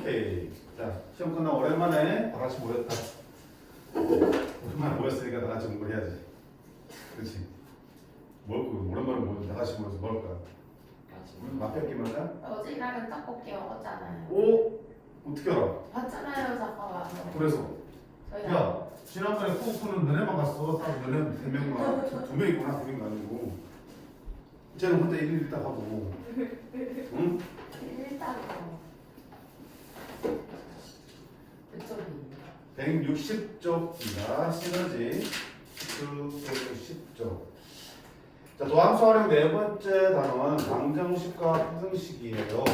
오케이. 자, 시험 끝나고 오랜만에 다 같이 모였다. 오랜만에 모였으니까 다 같이 공부를 해야지. 그렇지? 오랜만에 모여서 다 같이 모여서 뭐 할까? 맛 뺏기면 할까? 어제랑은 떡볶이 먹었잖아요. 오? 어떻게 알아? 봤잖아요, 잠깐만. 그래서 저희 야, 지난번에 코프는 너네만 갔어. 딱 너네 3명만. 2명이구나. 2명이 아니고. 이제는 혼자 1일 딱 하고. 응? 일단은 그쪽이 160쪽입니다. 시너지 10쪽. 자, 도함수 활용 네 번째 단어는 방정식과 부등식이에요.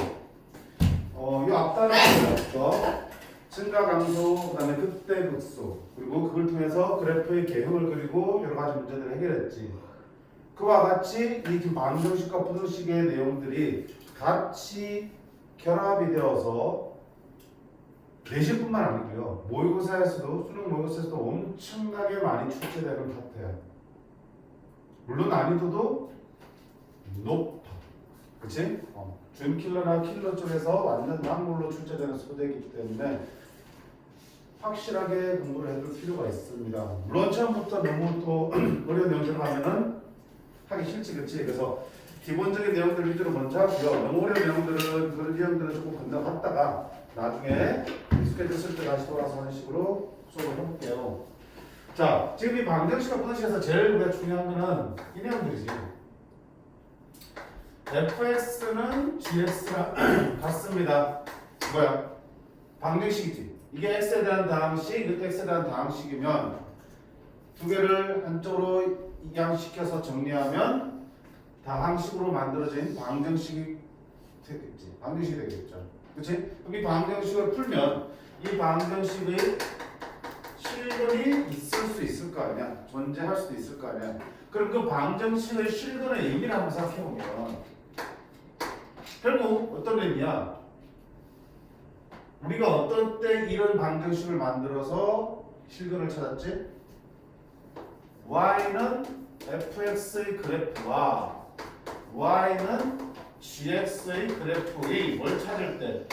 이 앞단은 뭐였죠? 증가 감소, 그다음에 극대 극소, 그리고 그걸 통해서 그래프의 개형을 그리고 여러 가지 문제들을 해결했지. 그와 같이 이 지금 방정식과 부등식의 내용들이 같이 결합이 되어서 내신뿐만 아니고요. 모의고사에서도 수능 모의고사에서도 엄청나게 많이 출제되는 파트야. 물론 난이도도 높아. 그치? 준킬러나 킬러 쪽에서 완전 난물로 출제되는 소재이기 때문에 확실하게 공부를 해둘 필요가 있습니다. 물론 처음부터 너무 또 어려운 내용들 하면은 하기 싫지, 그치? 그래서 기본적인 내용들 위주로 먼저 하고요. 너무 어려운 내용들은 그런 내용들은 조금 건너갔다가 나중에 익숙해졌을 때 다시 돌아서 하는 식으로 수업을 해볼게요. 자, 지금 이 방정식과 부등식에서 제일 우리가 중요한 거는 이 내용들이지. fx는 gx랑 같습니다. 뭐야? 방정식이지. 이게 x에 대한 다항식, 이것도 x에 대한 다항식이면 두 개를 한쪽으로 이양시켜서 정리하면 다항식으로 만들어진 방정식이 되겠지. 방정식이 되겠죠. 그치? 그럼 이 방정식을 풀면 이 방정식의 실근이 있을 수 있을 거 아니야? 존재할 수도 있을 거 아니야? 그럼 그 방정식의 실근의 의미를 한번 생각해보면 결국 어떤 의미야? 우리가 어떤 때 이런 방정식을 만들어서 실근을 찾았지? y는 fx의 그래프와 y는 gx의 그래프의 뭘 찾을 때?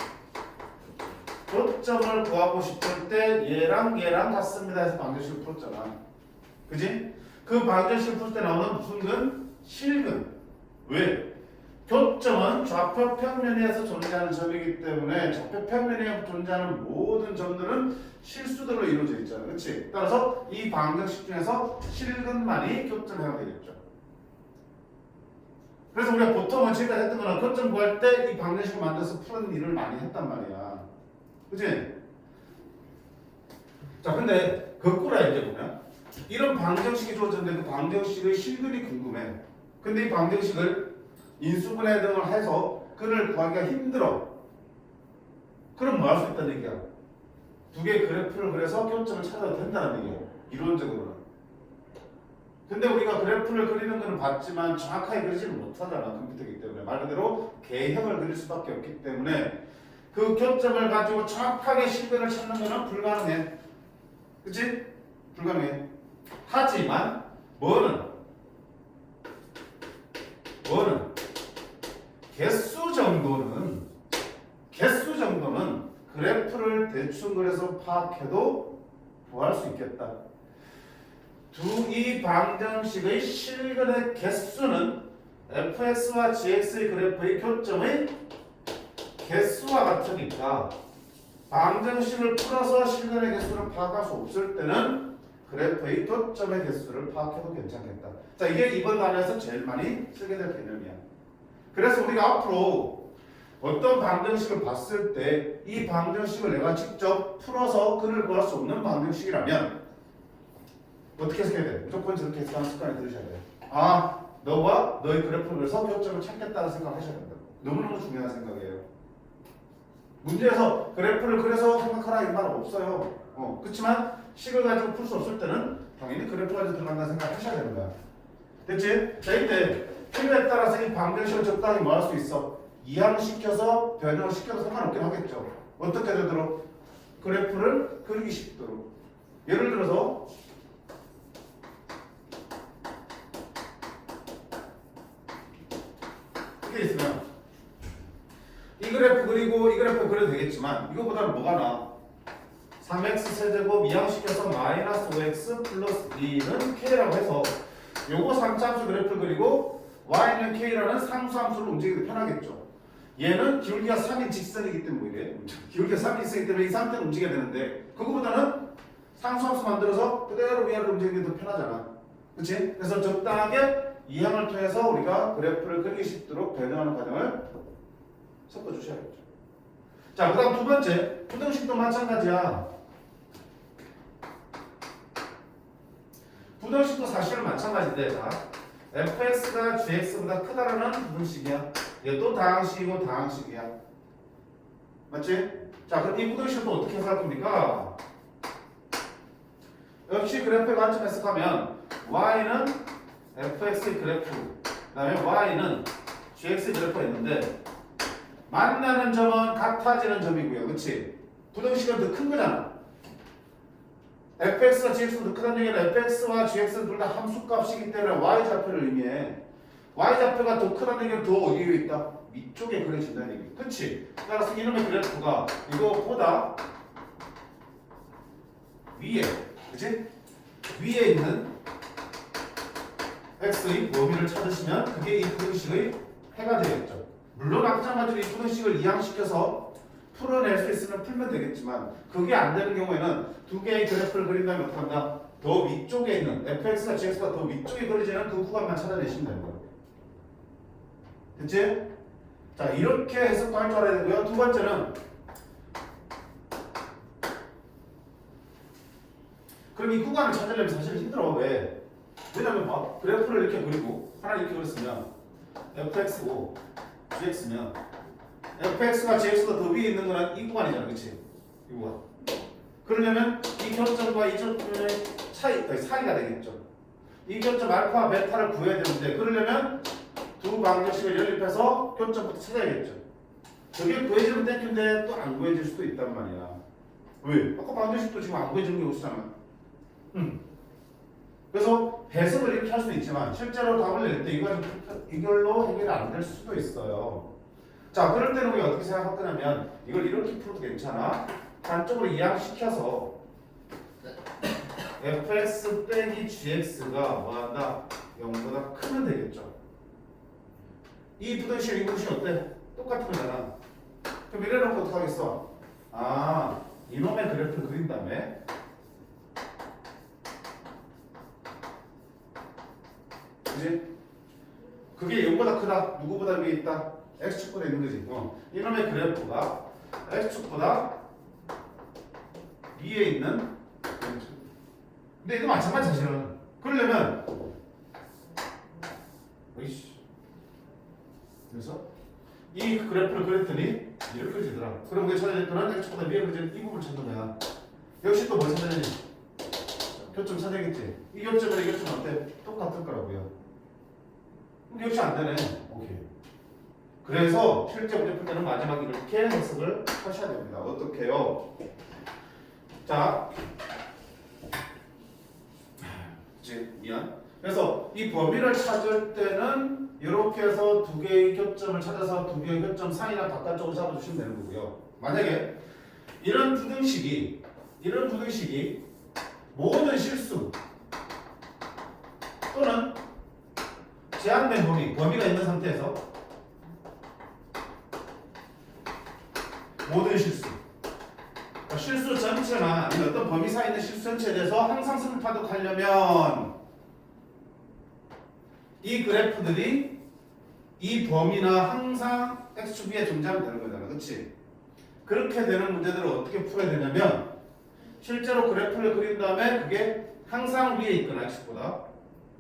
교점을 구하고 싶을 때 얘랑 얘랑 같습니다 해서 방정식을 풀었잖아. 그지? 그 방정식을 풀 때 나오는 무슨 근? 실근. 왜? 교점은 좌표 평면에서 존재하는 점이기 때문에 좌표 평면에 존재하는 모든 점들은 실수들로 이루어져 있잖아. 그렇지? 따라서 이 방정식 중에서 실근만이 교점에 해당되겠죠. 그래서 우리가 보통은 지금까지 했던 거는 교점 구할 때 이 방정식을 만들어서 푸는 일을 많이 했단 말이야. 그치? 자, 근데 거꾸로 이제 보면 이런 방정식이 주어졌는데 그 방정식의 실근이 궁금해. 근데 이 방정식을 인수분해 등을 해서 근을 구하기가 힘들어. 그럼 뭐 할 수 있다는 얘기야? 두 개의 그래프를 그려서 교점을 찾아도 된다는 얘기야. 이론적으로는. 근데 우리가 그래프를 그리는 거는 봤지만 정확하게 그리지는 못하잖아. 컴퓨터이기 때문에. 말 그대로 개형을 그릴 수밖에 없기 때문에 그 교점을 가지고 정확하게 실근을 찾는 거는 불가능해. 그치? 불가능해. 하지만 뭐는 개수 정도는 그래프를 대충 그려서 파악해도 구할 수 있겠다. 이 방정식의 실근의 개수는 fx와 gx의 그래프의 교점의 개수와 같으니까 방정식을 풀어서 실근의 개수를 파악할 수 없을 때는 그래프의 교점의 개수를 파악해도 괜찮겠다. 자, 이게 이번 단어에서 제일 많이 쓰게 될 개념이야. 그래서 우리가 앞으로 어떤 방정식을 봤을 때 이 방정식을 내가 직접 풀어서 근을 구할 수 없는 방정식이라면 어떻게 해석해야 돼? 무조건 저렇게 해석하는 습관이 들으셔야 돼요. 아, 너와 너의 그래프를 그려서 교점을 찾겠다는 생각하셔야 된다고. 너무너무 중요한 생각이에요. 문제에서 그래프를 그려서 생각하라 이 말은 없어요. 그렇지만 식을 가지고 풀 수 없을 때는 당연히 그래프 가지고 들어간다는 생각을 하셔야 되는 거야. 됐지? 자, 이때 필요에 따라서 이 방정식을 적당히 뭐 할 수 있어? 이항시켜서 변형시켜서 상관없긴 하겠죠. 어떻게 되도록? 그래프를 그리기 쉽도록. 예를 들어서 이렇게 있으면 이 그래프가 그리고 이 그래프 그려도 되겠지만 이거보다는 뭐가 나아? 3x 세제곱 이항시켜서 마이너스 5x 플러스 2는 k라고 해서 요거 3차함수 그래프를 그리고 y는 k라는 상수함수를 움직이기 편하겠죠. 얘는 기울기가 3인 직선이기 때문에 이래. 기울기가 3인 직선이기 때문에 이 상태는 움직여야 되는데 그거보다는 상수함수 만들어서 그대로 위아래로 움직이는 게 더 편하잖아. 그치? 그래서 적당하게 이항을 통해서 우리가 그래프를 그리기 쉽도록 변형하는 과정을 섞어주셔야겠죠. 자, 그 다음 두 번째 부등식도 마찬가지야. 부등식도 사실은 마찬가지인데 자, fx가 gx보다 크다라는 부등식이야. 얘 또 다항식이고 다항식이야. 맞지? 자, 그럼 이 부등식도 어떻게 해석할 겁니까? 역시 그래프의 관점에서 가면 y는 fx의 그래프, 그 다음에 y는 gx의 그래프가 있는데 만나는 점은 같아지는 점이고요. 그치? 부등식은 더 큰 거잖아. fx가 gx보다 더 크다는 얘기는 fx와 gx는 둘 다 함수값이기 때문에 y좌표를 의미해. y좌표가 더 크다는 얘기는 더 어디에 있다? 위쪽에 그려진다는 얘기. 그치? 따라서 이놈의 그래프가 이거보다 위에, 그치? 위에 있는 x의 범위를 찾으시면 그게 이 부등식의 해가 되겠죠. 물론 마찬가지로 이 부등식을 이항시켜서 풀어낼 수 있으면 풀면 되겠지만 그게 안 되는 경우에는 두 개의 그래프를 그린다면 어떻게 한다? 더 위쪽에 있는 fx가 gx가 더 위쪽에 그려지는 그 구간만 찾아내시면 되는 거예요. 됐지? 자, 이렇게 해석도 할 줄 알아야 되고요. 두 번째는 그럼 이 구간을 찾으려면 사실 힘들어. 왜? 왜냐면 봐. 그래프를 이렇게 그리고 하나 이렇게 그렸으면 fx고 gx면 fx가 gx보다 더 위에 있는 거는 이 구간이잖아. 그치? 이 구간. 그러려면 이 교점과 이 교점의 사이가 되겠죠. 이 교점 알파, 베타를 구해야 되는데 그러려면 두 방정식을 연립해서 교점부터 찾아야겠죠. 저게 구해지면 땡큐인데 또 안 구해질 수도 있단 말이야. 왜? 아까 방정식도 지금 안 구해지는 게 없잖아. 그래서 해석을 이렇게 할 수는 있지만 실제로 답을 낼 때 이걸로 해결이 안 될 수도 있어요. 자, 그럴 때는 우리가 어떻게 생각할 거냐면 이걸 이렇게 풀어도 괜찮아. 한쪽으로 이항시켜서 fx 빼기 gx가 뭐한다? 0보다 크면 되겠죠. 이 부등식 이 부등식 어때? 똑같은 거잖아. 그럼 이래놓고 어떻게 하겠어? 아, 이놈의 그래프를 그린 다음에 그지? 그게 0보다 크다. 누구보다 위에 있다? x축보다 있는 거지. 이놈의 그래프가 x축보다 위에 있는 근데 이거 마찬가지 사실은. 그러려면 그래서 이 그래프를 그렸더니 이렇게 그려지더라. 그럼 우리가 찾아야 될 거는 x축보다 위에 그려지는 이 부분을 찾는 거야. 역시 또 뭘 찾아야 되니? 교점 찾아야겠지. 이 교점이랑 이 교점은 어때? 똑같을 거라고요. 근데 역시 안 되네. 오케이. 그래서 실제 문제 풀 때는 마지막에 이렇게 해석을 하셔야 됩니다. 어떻게요? 자, 미안. 그래서 이 범위를 찾을 때는 이렇게 해서 두 개의 교점을 찾아서 두 개의 교점 사이나 바깥쪽으로 잡아주시면 되는 거고요. 만약에 이런 부등식이 모든 실수 또는 제한된 범위가 있는 상태에서 모든 실수 전체나 어떤 범위 사이에 있는 실수 전체에 대해서 항상성을 파악하려면 이 그래프들이 이 범위나 항상 x축 위에 존재하면 되는 거잖아. 그치? 그렇게 되는 문제들을 어떻게 풀어야 되냐면 실제로 그래프를 그린 다음에 그게 항상 위에 있거나 x축보다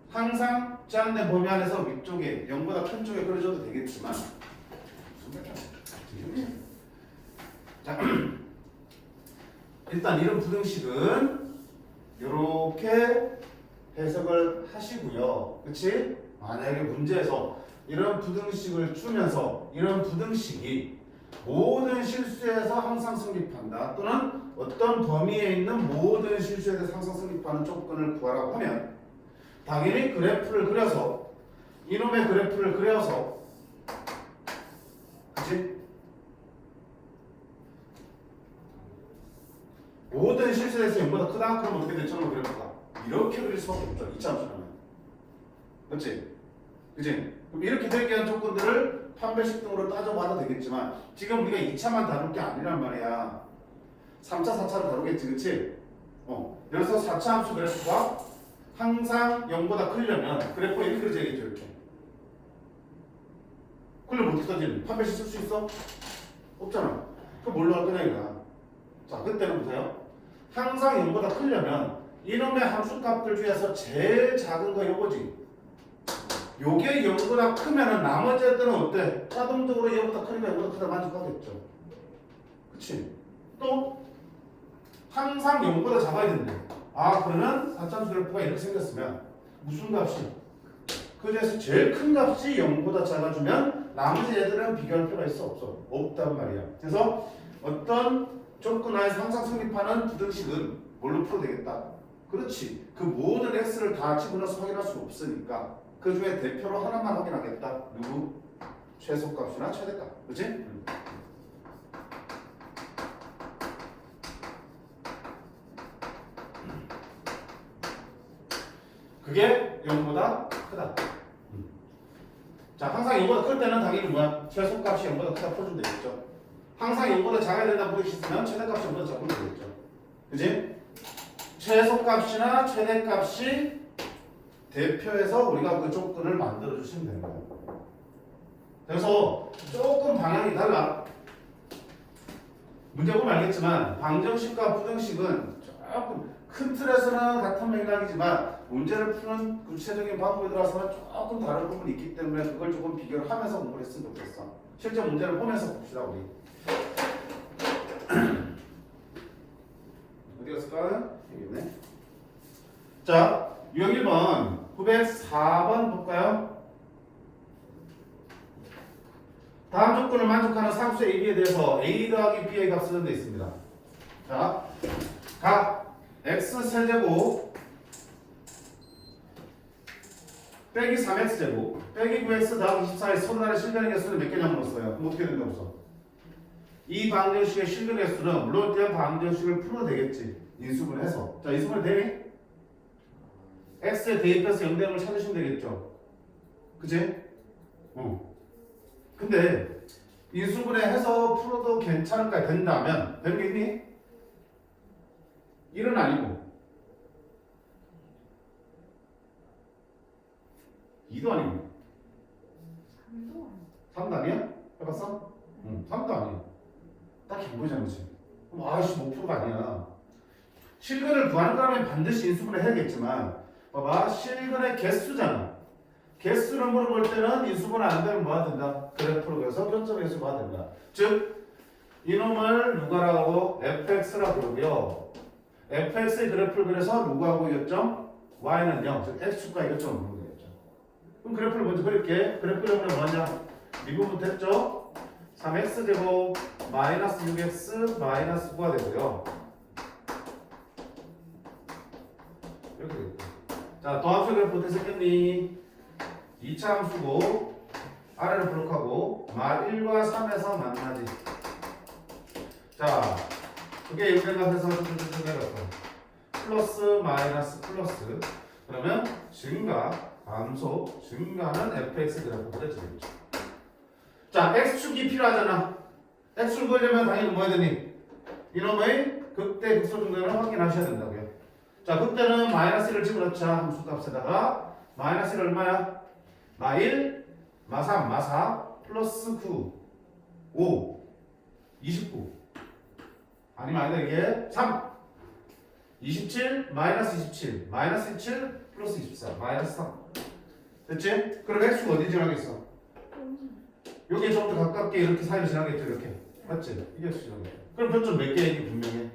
항상 제한된 범위 안에서 위쪽에 0보다 큰 쪽에 그려줘도 되겠지만 자, 일단 이런 부등식은 이렇게 해석을 하시고요. 그치? 만약에 문제에서 이런 부등식을 주면서 이런 부등식이 모든 실수에서 항상 성립한다 또는 어떤 범위에 있는 모든 실수에 대해서 항상 성립하는 조건을 구하라고 하면 당연히 그래프를 그려서 이놈의 그래프를 그려서 그치? 모든 실수에서 0보다 크다? 그럼 어떻게 되처럼 그래프가 이렇게 그릴 수밖에 없죠. 2차 함수라면. 맞지? 그치? 그럼 이렇게 되게 한 조건들을 판별식 등으로 따져봐도 되겠지만 지금 우리가 2차만 다룰 게 아니란 말이야. 3차, 4차를 다루겠지, 그치? 그래서 4차 함수 그래프가 항상 0보다 크려면 그래프가 이렇게 그려져야겠죠, 이렇게. 그럼 어떻게 써지니? 판별식 쓸 수 있어? 없잖아. 그럼 뭘로 할 거냐, 이거야. 자, 그때는 보세요. 항상 0보다 크려면 이놈의 함수값들 중에서 제일 작은 거 요거지. 요게 0보다 크면은 나머지 애들은 어때? 자동적으로 0보다 크니까 0보다 크다 만족하겠죠. 그치? 또 항상 0보다 작아야 된대. 아, 그러면 4참수 그래프가 이렇게 생겼으면 무슨 값이? 그 중에서 제일 큰 값이 0보다 작아주면 나머지 애들은 비교할 필요가 있어? 없어? 없단 말이야. 그래서 어떤 조건 하에서 항상 성립하는 부등식은 뭘로 풀어도 되겠다. 그렇지. 그 모든 x를 다 집어넣어서 확인할 수 없으니까 그 중에 대표로 하나만 확인하겠다. 누구? 최소값이나 최대값. 그렇지? 그게 0보다 크다. 자, 항상 0보다 클 때는 당연히 뭐야? 최소값이 0보다 크다 풀어주면 되겠죠. 항상 0보다 작아야 된다는 부등식 있으면 최대값이 0보다 작으면 되겠죠. 그지? 최소값이나 최대값이 대표해서 우리가 그 조건을 만들어 주시면 되는 거예요. 그래서 조금 방향이 달라. 문제 보면 알겠지만 방정식과 부등식은 조금 큰 틀에서는 같은 맥락이지만 문제를 푸는 구체적인 방법에 들어서는 조금 다른 부분이 있기 때문에 그걸 조금 비교를 하면서 공부를 했으면 좋겠어. 실제 문제를 보면서 봅시다 우리. 어디 갔을까? 여기 있네. 자, 유형 1번 904번 볼까요? 다음 조건을 만족하는 상수 AB에 대해서 A 더하기 B의 값을 쓰는 데 있습니다. 자, 각 X 세제곱 빼기 3X제곱 빼기 9X 더하기 24의 서로나의 실근의 개수는 몇 개냐 물었어요. 그럼 어떻게 된다고 써? 이 방정식의 실근의 개수는 물론 대한 방정식을 풀어도 되겠지. 인수분해서. 자, 인수분해 되니? X에 대입해서 0대응을 찾으시면 되겠죠. 그치? 근데 인수분해 해서 풀어도 괜찮을까 된다면 되는 게 있니? 1은 아니고 2도 아니고 3도 아니야? 해봤어? 3도 아니야. 딱히 안 보이잖아, 그치? 그럼 아이씨 목표가 아니야. 실근을 구하는 거라면 반드시 인수분해 해야겠지만 봐봐, 실근의 개수잖아. 개수를 물어볼 때는 인수분해 안 되면 뭐 해야 된다? 그래프로 그려서 교점 개수 봐야 된다. 즉 이놈을 누가라고 fx라고 부르고요. fx의 그래프를 그려서 누가하고 요점 y는 0, 즉 x축과 이것점을 부르는 거겠죠. 그럼 그래프를 먼저 그릴게. 그래프 그려보면 뭐하냐? 미분부터 했죠? 3x제곱 마이너스 6x 마이너스 9가 되고요. 이렇게 되겠다. 자, 도합수 그래프 어떻게 생겼니? 2차 함수고 아래를 블록하고 말 1과 3에서 만나지. 자, 그게 이렇게 앞에서 쭉 내렸어. 플러스 마이너스 플러스. 그러면 증가, 감소, 증가는 fx 그래프가 되겠죠. 자, x축이 필요하잖아. x축을 구하려면 당연히 뭐 해야 되니? 이놈의 극대 극소 중간을 확인하셔야 된다고요. 자, 그때는 마이너스 1을 집어넣자. 함수값에다가 마이너스 1 얼마야? 마 1, 마 3, 마 4, 플러스 9, 5, 29. 아니면 아니다, 이게 3, 27, 마이너스 27, 마이너스 27, 플러스 24, 마이너스 3. 됐지? 그럼 x축 어디 지나겠어? 여기에 좀 더 가깝게 이렇게 사이로 지나겠죠, 이렇게. 맞지? 이게 x축 지나겠죠. 그럼 표점 몇 개인지 분명해.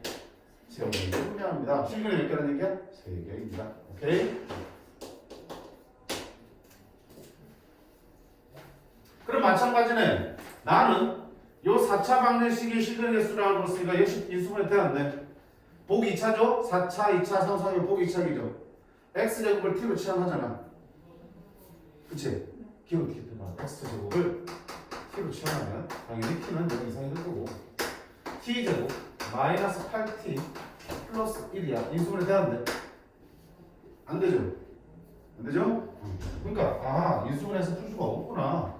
3개. 분명합니다. 실근이 몇 개라는 얘기야? 3개입니다. 오케이? 그럼 마찬가지네. 나는 요 4차 방정식의 실근의 개수라는 걸 쓰니까 역시 인수분해 돼야 안 돼. 보기 2차죠? 4차, 2차, 3, 4면 보기 2차기죠. x제곱을 t로 취함하잖아. 그치? 기호 어떻게 표현하 x제곱을 t로 취함하면 당연히 t는 여기 이상이 될 거고 t제곱 마이너스 8t 플러스 1이야. 인수분해 돼야 안 돼? 안 되죠? 안 되죠? 그러니까 인수분해해서 풀 수가 없구나.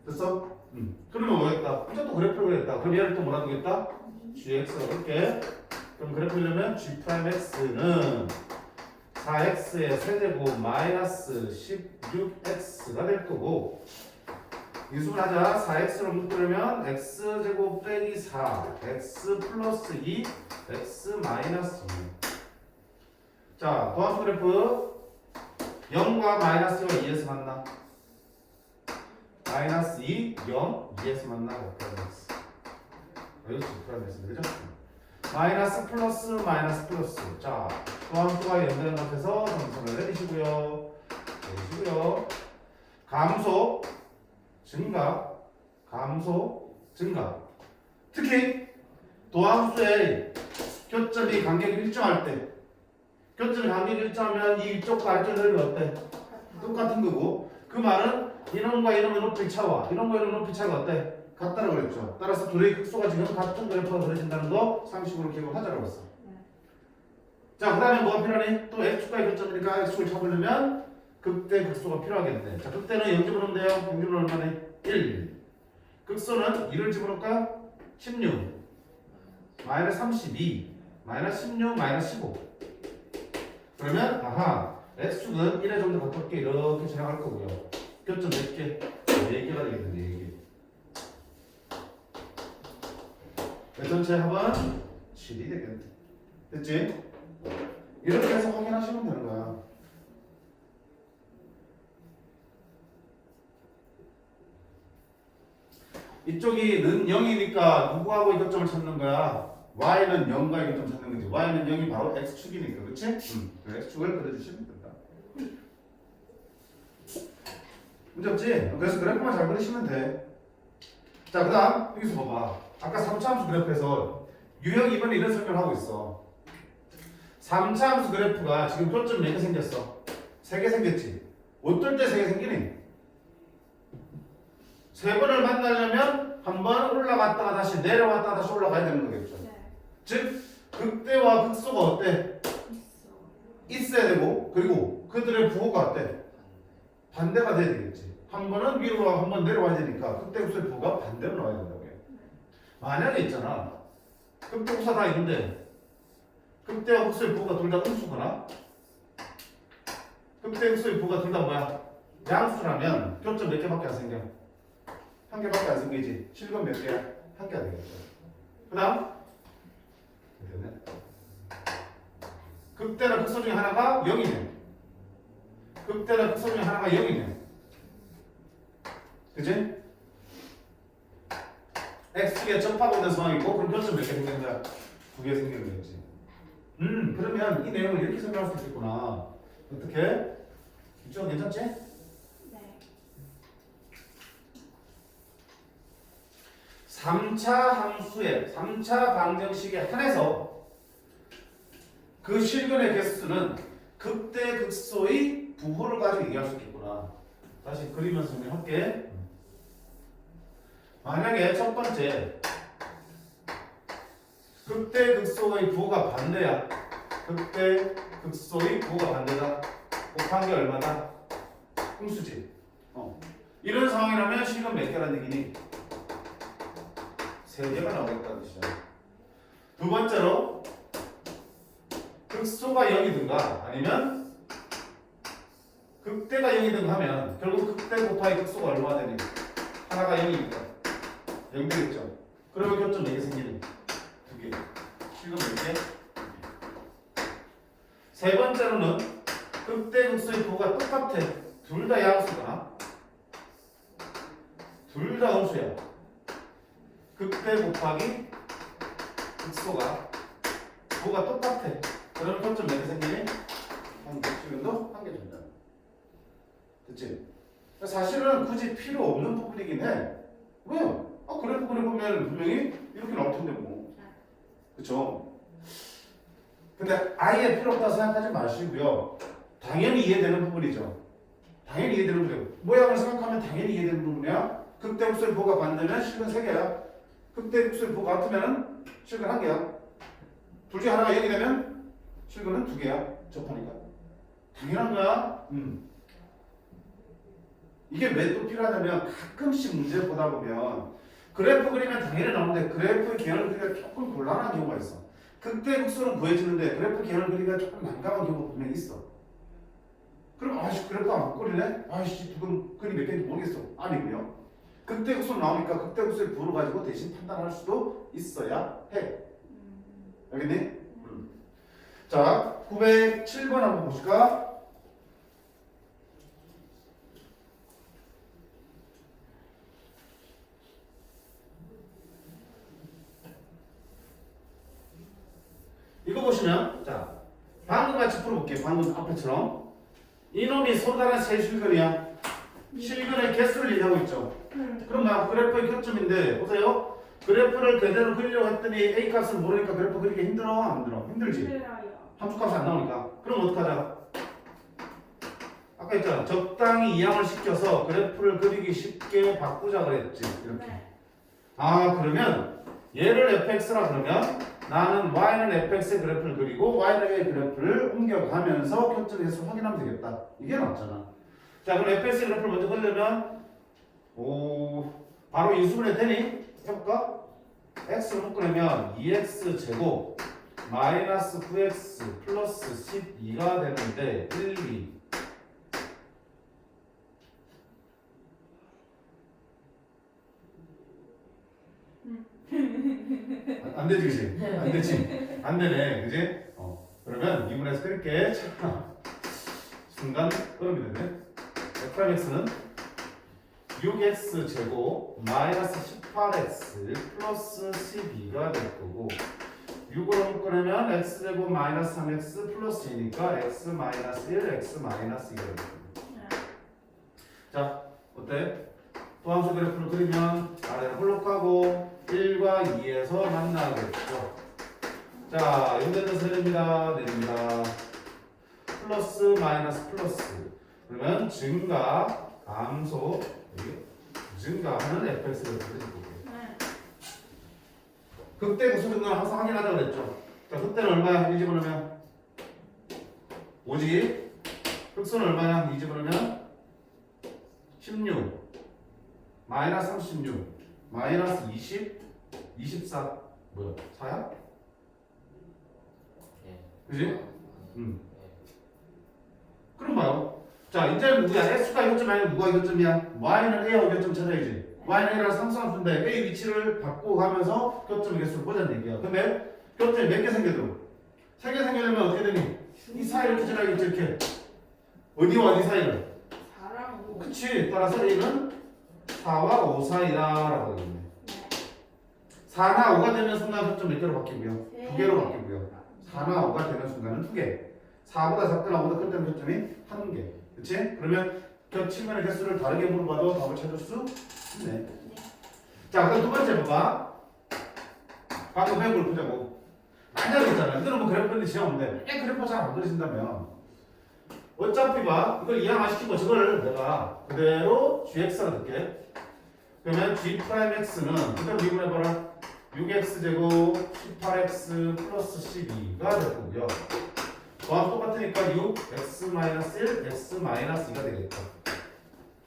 됐어? 그러면 뭐겠다? 혼자 또 그래프를 그렸다. 그럼 얘를 또 뭐라 두겠다? gx가 그렇게. 그럼 그래프 그리려면 g'x는 4x의 세제곱 마이너스 16x가 될 거고, 인수분하자 4x로 묶으려면 x제곱 빼기 4 x 플러스 2 x 마이너스 2. 자, 도함수 그래프 0과 마이너스 2가 2에서 만나. 마이너스 2, 0, 2에서 만나고 여기 프라임엑스 그죠? 마이너스 플러스 마이너스 플러스. 자, 도함수가 연결된 것에서 점수를 내리시고요. 감소 증가, 감소, 증가. 특히 도함수의 교점이 간격이 일정할 때, 교점이 간격이 일정하면 이 위쪽과 아래쪽이 어때? 똑같은 거고, 그 말은 이놈과 이놈의 높이 차와 이놈과 이놈의 높이 차가 어때? 같다라고 그랬죠. 따라서 둘의 극소가 지금 같은 그래프가 그려진다는 거 상식으로 기억하자라고 했어. 자, 그 다음에 뭐가 필요하니? 또 x축과의 교점이니까 x축을 잡으려면 극대 극소가 필요하겠네. 자, 극대는 0 집어넣으면 돼요. 0 집어넣으면 얼마네? 1. 극소는 2를 집어넣을까? 16 마이너스 32 마이너스 16 마이너스 15. 그러면 x축은 1에 좀 더 가깝게 이렇게 지나갈 거고요. 교점 몇 개? 4개가 되겠네. 4개. 전체 합은 7이 되겠네. 됐지? 이렇게 해서 확인하시면 되는 거야. 이쪽이 는 0이니까 누구하고 이것점을 찾는 거야? y는 0과 이것점 찾는 거지. y는 0이 바로 x축이니까, 그렇지? x축을 그려주시면 된다. 문제 없지? 그래서 그래프만 잘 그리시면 돼. 자, 그 다음 여기서 봐봐. 아까 3차 함수 그래프에서 유형 2번에 이런 설명을 하고 있어. 3차 함수 그래프가 지금 교점 몇 개 생겼어? 3개 생겼지? 어떨 때 3개 생기니? 3번을 만나려면 한 번 올라갔다가 다시 내려왔다가 다시 올라가야 되는 거겠죠. 즉 극대와 극소가 어때? 있어야 되고, 그리고 그들의 부호가 어때? 반대가 돼야 되겠지. 한 번은 위로 가고 한 번 내려와야 되니까 극대 극소의 부호가 반대로 나와야 된다고 해. 만약에 있잖아, 극대 극소 다 있는데 극대와 극소의 부호가 둘 다 음수거나 극대 극소의 부호가 둘 다 뭐야? 양수라면 교점 몇 개밖에 안 생겨? 한 개밖에 안 생기지. 실근 몇 개야? 한 개가 되겠죠. 그 다음 극대나 극소 중에 하나가 0이네. 극대나 극소 중에 하나가 0이네. 그치? x축에 접하고 있는 상황이고, 그럼 교점 몇 개 생기는 거야? 2개 생기는 거겠지. 그러면 이 내용을 이렇게 설명할 수 있겠구나. 어떻게? 이쪽 괜찮지? 네. 3차 함수의 3차 방정식에 한해서 그 실근의 개수는 극대 극소의 부호를 가지고 얘기할 수 있겠구나. 다시 그리면서 설명할게. 만약에 첫 번째 극대 극소의 부호가 반대야. 극대 극소의 부호가 반대다. 곱한 게 얼마다? 음수지. 이런 상황이라면 실근 몇 개라는 얘기니? 3개가 나오겠다는 뜻이야. 두 번째로 극소가 0이든가 아니면 극대가 0이든가 하면 결국 극대 곱하기 극소가 얼마가 되니? 하나가 0이니까 0 되겠죠. 그러면 교점 4개 생기는 2개. 실금 몇 개? 세 번째로는 극대 극소의 부호가 똑같아. 둘 다 양수거나 둘 다 음수야. 극대 곱하기 극소가 부호가 똑같아. 그러면 교점 몇 개 생기니? 한 개. 지금도 한 개 준다. 됐지? 사실은 굳이 필요 없는 부분이긴 해. 왜? 그래프 그려보면 분명히 이렇게 나올 텐데 뭐. 그쵸? 근데 아예 필요 없다고 생각하지 마시고요. 당연히 이해되는 부분이죠. 당연히 이해되는 부분이에요. 모양을 생각하면 당연히 이해되는 부분이야. 극대극소의 부호가 반대면 실근 3개야. 극대극소의 부호가 같으면 실근 1개야. 둘 중에 하나가 0이 되면 실근은 2개야. 접하니까. 당연한 거야. 이게 왜 또 필요하냐면 가끔씩 문제 보다 보면 그래프 그리면 당연히 나오는데 그래프의 개연을 그리기가 조금 곤란한 경우가 있어. 극대극소는 구해지는데 그래프 개연을 그리기가 조금 난감한 경우가 분명히 있어. 그럼 아이씨 그래프가 안 바꾸리네? 아이씨 두근 그림 몇 개인지 모르겠어. 아니고요. 극대극소 나오니까 극대극소의 부를 가지고 대신 판단할 수도 있어야 해. 알겠니? 자, 907번 한번 보실까? 이거 보시면 자 방금 같이 풀어볼게요. 방금 앞에처럼 이놈이 서로 다른 세 실근이야. 실근의 개수를 얘기하고 있죠. 그럼 나 그래프의 교점인데 보세요. 그래프를 그대로 그리려고 했더니 A 값을 모르니까 그래프 그리기 힘들어? 안 힘들어? 힘들지? 함수값이 안 나오니까. 그럼 어떡하자? 아까 했잖아. 적당히 이항을 시켜서 그래프를 그리기 쉽게 바꾸자 그랬지. 이렇게. 아 그러면 얘를 fx라 그러면 나는 y는 fx의 그래프를 그리고 y의 그래프를 옮겨가면서 교점 개수 확인하면 되겠다. 이게 나왔잖아. 자 그럼 fx의 그래프를 먼저 그리려면 바로 인수분해 되니? 해볼까? x를 묶으려면 2x 제곱 마이너스 9x 플러스 12가 되는데 1, 2 안 되지 그지? 안 되지? 안 되네 그지? 그러면 2분에서 끌게. 순간 끌으면 되네. fx는 6x 제곱 마이너스 18x 플러스 12가 될 거고 6으로 묶으려면 x 제곱 마이너스 3x 플러스 2니까 x 마이너스 1 x 마이너스 2가 될 겁니다. 자 어때? 또함수 그래프를 그리면 아래로 블록하고 1과 2에서 만나겠죠. 자 연대는 세립니다. 내립니다. 플러스 마이너스 플러스 그러면 증가 감소 증가하는 fx를 그려줄게요. 극대 구수증가는 항상 확인하자고 그랬죠. 자, 극대는 얼마야? 2 집어넣으면 5지. 극소는 얼마야? 2 집어넣으면 16 마이너스 36 마이너스 20 24 뭐야? 4야? 그지? 그럼 봐요. 자, 이제는 누구야? x가 이거점이 아니라 누가 이거점이야? y는 a하고 이거점 찾아야지. y는 a라서 상수함수인데 a 위치를 바꾸고 가면서 교점 개수를 보자는 얘기야. 근데 교점이 몇 개 생겨도 3개 생기려면 어떻게 되니? 이 사이를 찾아야겠지 이렇게. 어디와 어디 사이를? 4랑 5. 그치. 따라서 a는 4와 5 사이다라고 되겠네. 4나 5가 되는 순간 교점 몇 개로 바뀌고요? 2개로 바뀌고요. 4나 5가 되는 순간은 2개. 4보다 작거나 5보다 큰 되는 교점이 1개. 그치? 그러면 겹치면의 개수를 다르게 물어봐도 답을 찾을 수 있네. 자, 그럼 두 번째 봐봐. 방금 배운 걸 보자고. 만약에 있잖아. 이거는 뭐 그래프인데 지나오는데 왜 그래프 잘 안 그려진다면 어차피 봐. 이걸 이항 안 시키고 저걸 내가 그대로 gx라 넣게. 그러면 g'x는 그대로 미분해봐라. 6x제곱 18x 플러스 12가 될 거고요. 더하기 똑같으니까 6, x-1, x-2가 되겠죠.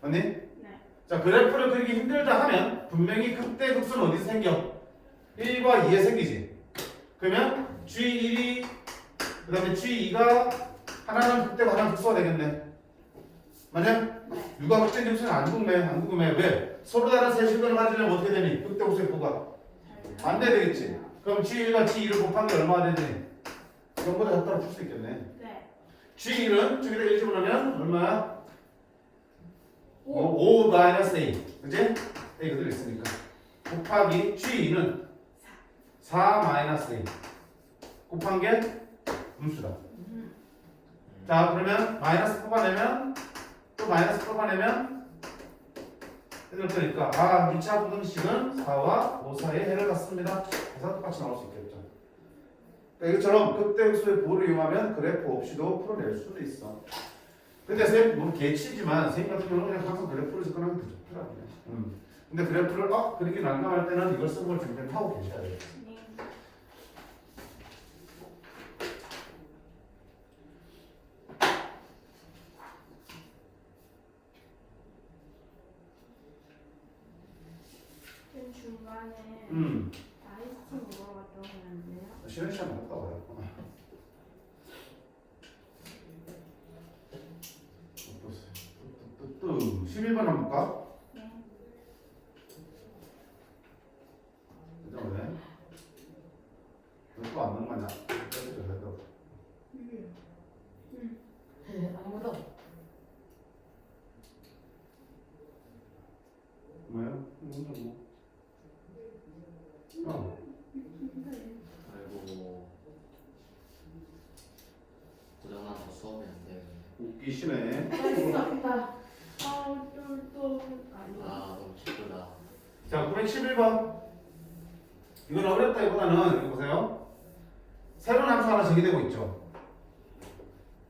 맞니? 네. 자, 그래프를 그리기 힘들다 하면 분명히 극대 극소는 어디서 생겨? 1과 2에 생기지. 그러면 G1이 그 다음에 G2가 하나는 극대고 하나는 극소가 되겠네. 맞냐? 네. 누가 극대 극소는 안 궁금해. 안 궁금해. 왜? 서로 다른 세 실근을 가지려면 어떻게 되니? 극대 극소의 부가 반대 되겠지. 그럼 G1과 G2를 곱한 게 얼마가 되니? 0보다 작다고 풀 수 있겠네. 네. G1은 저기다 1 집어넣으면 얼마야? 5 마이너스 A. 그치? A 그대로 있으니까. 곱하기 G2는 4 마이너스 A. 곱한 게 음수다. 자, 그러면 마이너스 뽑아내면 또 마이너스 뽑아내면 해줄 테니까 2차 부등식은 4와 5 사이에 해를 갖습니다. 그래서 똑같이 나올 수 있겠죠. 그러니까 이것처럼 극대극소의 부호를 이용하면 그래프 없이도 풀어낼 수도 있어. 근데 선생님 뭐 개치지만 선생님 같은 경우는 그냥 항상 그래프를 접근하면 더 좋더라고요. 근데 그래프를 그렇게 난감할 때는 이걸 쓰는 걸 준비하고 계셔야 돼요. 네. 중간에 아이스팀 물어봤던 거였는데요. 쉬는 시간 없다 봐요. 또 11번 한번 볼까? 네. 그죠 왜? 또안 넘어가냐? 아무도. 뭐예요? 아이고 고장나서 수업이 안 되네. 웃기시네. 멋있었다. 또 아니. 아 너무 기쁘다. 자, 911번. 이건 어렵다기보다는 이거 보세요. 새로운 함수 하나 정의되고 있죠.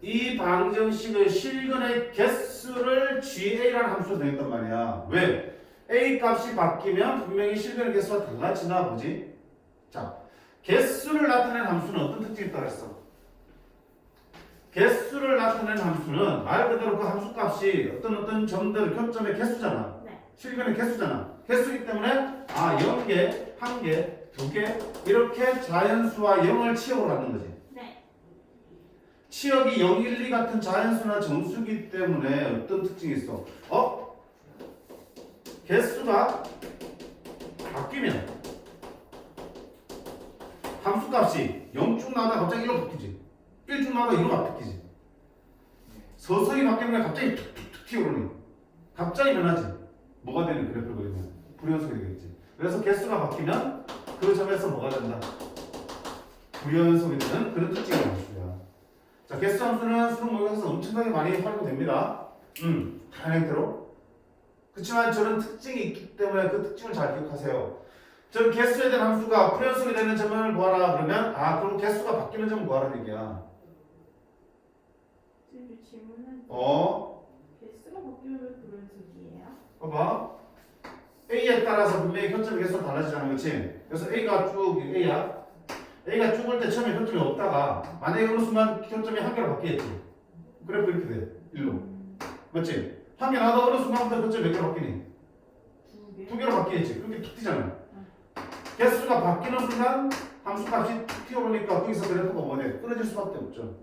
이 방정식의 실근의 개수를 GA라는 함수로 정했단 말이야. 왜? A 값이 바뀌면 분명히 실근의 개수가 달라지나 보지. 자, 개수를 나타낸 함수는 어떤 특징이 있다고 했어? 개수를 나타낸 함수는 말 그대로 그 함수 값이 어떤 점들 교점의 개수잖아. 네. 실근의 개수잖아. 개수이기 때문에 0개, 1개, 2개 이렇게 자연수와 0을 치역으로 갖는 거지. 네. 치역이 0, 1, 2 같은 자연수나 정수기 때문에 어떤 특징이 있어? 개수가 바뀌면 함수값이 0쭉 나오다가 갑자기 1로 바뀌지. 1쭉 나오다가 2로 바뀌지. 서서히 바뀌는 게 갑자기 툭툭툭 튀어오르니 갑자기 변하지. 뭐가 되는 그래프를 그리면 불연속이 되겠지. 그래서 개수가 바뀌면 그 점에서 뭐가 된다? 불연속이 되는 그런 특징이 함수야. 자, 개수 함수는 수능 모의고사에서 엄청나게 많이 활용됩니다. 다양한 형태로. 그렇지만 저런 특징이 있기 때문에 그 특징을 잘 기억하세요. 저는 개수에 대한 함수가 불연속이 되는 점을 구하라 그러면 그럼 개수가 바뀌는 점을 구하라는 얘기야. 지금 질문은 개수가 바뀌면 불연속이에요? 봐봐. A에 따라서 분명히 교점의 개수가 달라지잖아, 그렇지? 그래서 A가 쭉 A야. A가 쭉 올 때 처음에 교점이 없다가 만약에 어느 순간 교점이 한 개로 바뀌겠지. 그래프 이렇게 돼. 1로. 맞지? 한 개 나도 어느 순간부터 교점이 몇 개로 바뀌니? 두 개로 바뀌겠지. 그렇게 툭 튀잖아. 개수가 바뀌는 순간 함수값이 툭 튀어오르니까 거기서 그래프가 뭐냐? 끊어질 수밖에 없죠.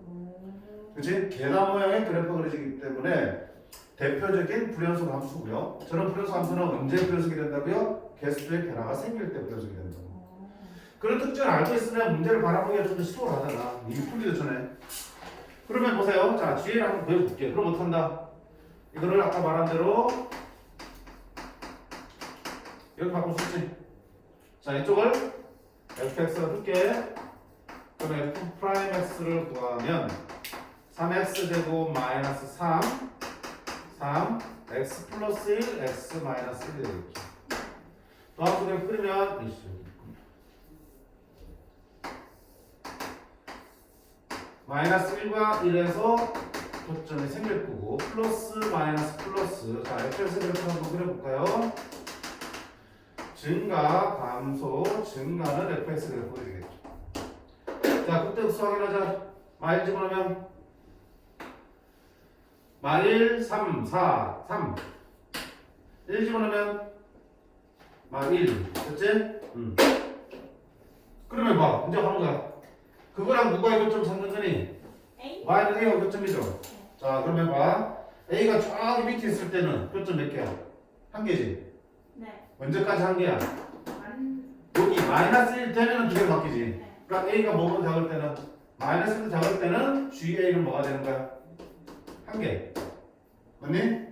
그렇지? 계단 모양의 그래프가 그려지기 때문에 대표적인 불연속 함수고요. 저런 불연속 함수는 언제 불연속이 된다고요? 개수의 변화가 생길 때 불연속이 된다고. 그런 특징을 알고 있으면 문제를 바라보기가 좀 더 수월하잖아. 이미 풀리기 전에. 그러면 보세요. 자, 뒤에 한번 보여볼게. 그럼 어떡한다? 이거를 아까 말한 대로 이렇게 바꿀 수 있지. 자, 이쪽을 fx가 둘게. 그럼 f 프라임 x를 구하면 3x 제곱 마이너스 3 x 플러스 1 x 마이너스 1 되겠죠. 더하고 그냥 끓이면 마이너스 1과 1에서 교점이 생길 거고 플러스 마이너스 플러스. 자, fx 그래프 한번 그려볼까요? 증가, 감소, 증가는 fx 그래프 그리겠죠. 자, 그때 수 확인하자. 마일 집어넣으면 마일 3, 4, 3 1 집어넣으면 마일 됐지? 그러면 봐. 이제 하는 거야. 그거랑 누가 교점 찾는 거니? A? y는 a가 교점이죠. 자, 그러면 봐. a가 쫙 밑에 있을 때는 교점 몇 개야? 한 개지? 네. 언제까지 한 개야? 여기 마이너스 1 되면 두 개가 바뀌지. 네. 그러니까 a가 뭐보다 작을 때는 마이너스 1 작을 때는 GA는 뭐가 되는 거야? 한 개. 맞니?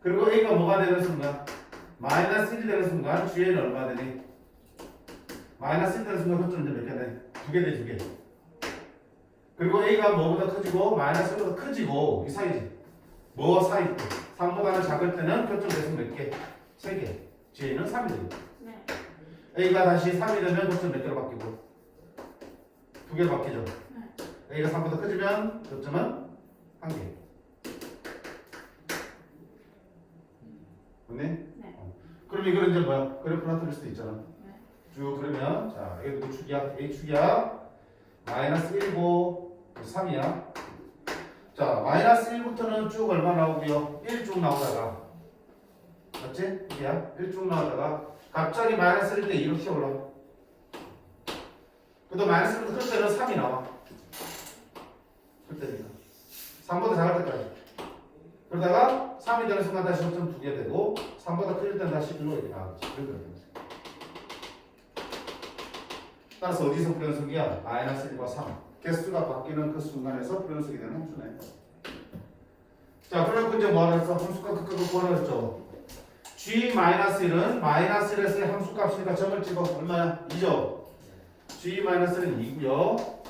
그리고 a가 뭐가 되는 순간? 마이너스 1이 되는 순간 GA는 얼마 되니? 마이너스 1 되는 순간 교점은 몇 개 돼? 두 개 돼, 두 개. 그리고 a가 뭐보다 커지고 마이너스 1보다 커지고 이 사이지. 뭐 사이? 3보다는 작을 때는 교점 대수 몇 개? 3개. GA는 3이 되고. 네. a가 다시 3이 되면 교점 몇 개로 바뀌고? 두 개로 바뀌죠. a가 3보다 커지면 교점은 한 개. 맞니? 네. 그럼 이거는 이제 뭐야? 그래프 나타낼 수도 있잖아. 네. 쭉 그러면 자 이게 누구 축이야? A축이야. 마이너스 1고 3이야. 자 마이너스 1부터는 쭉 얼마 나오고요? 1 쭉 나오다가 맞지? 이게야 1 쭉 나오다가 갑자기 마이너스 1대 2로 튀어올라. 그래도 마이너스 1부터 클 때는 3이 나와. 클 때니까 3보다 작을 때까지. 그러다가 3이 되는 순간 다시 0.2개 되고 3보다 클 때는 다시 1로 이렇게 나가겠지. 이렇게 되는 거지. 따라서 어디서 불연속이야? 마이너스 1과 3. 개수가 바뀌는 그 순간에서 불연속이 되는 함수네. 자, 그래갖고 이제 뭐 하랬어? 함수값 극값을 구하랬죠. G-1은 마이너스 1에서의 함수값이니까 점을 찍어. 얼마야? 2죠? G-1은 2고요.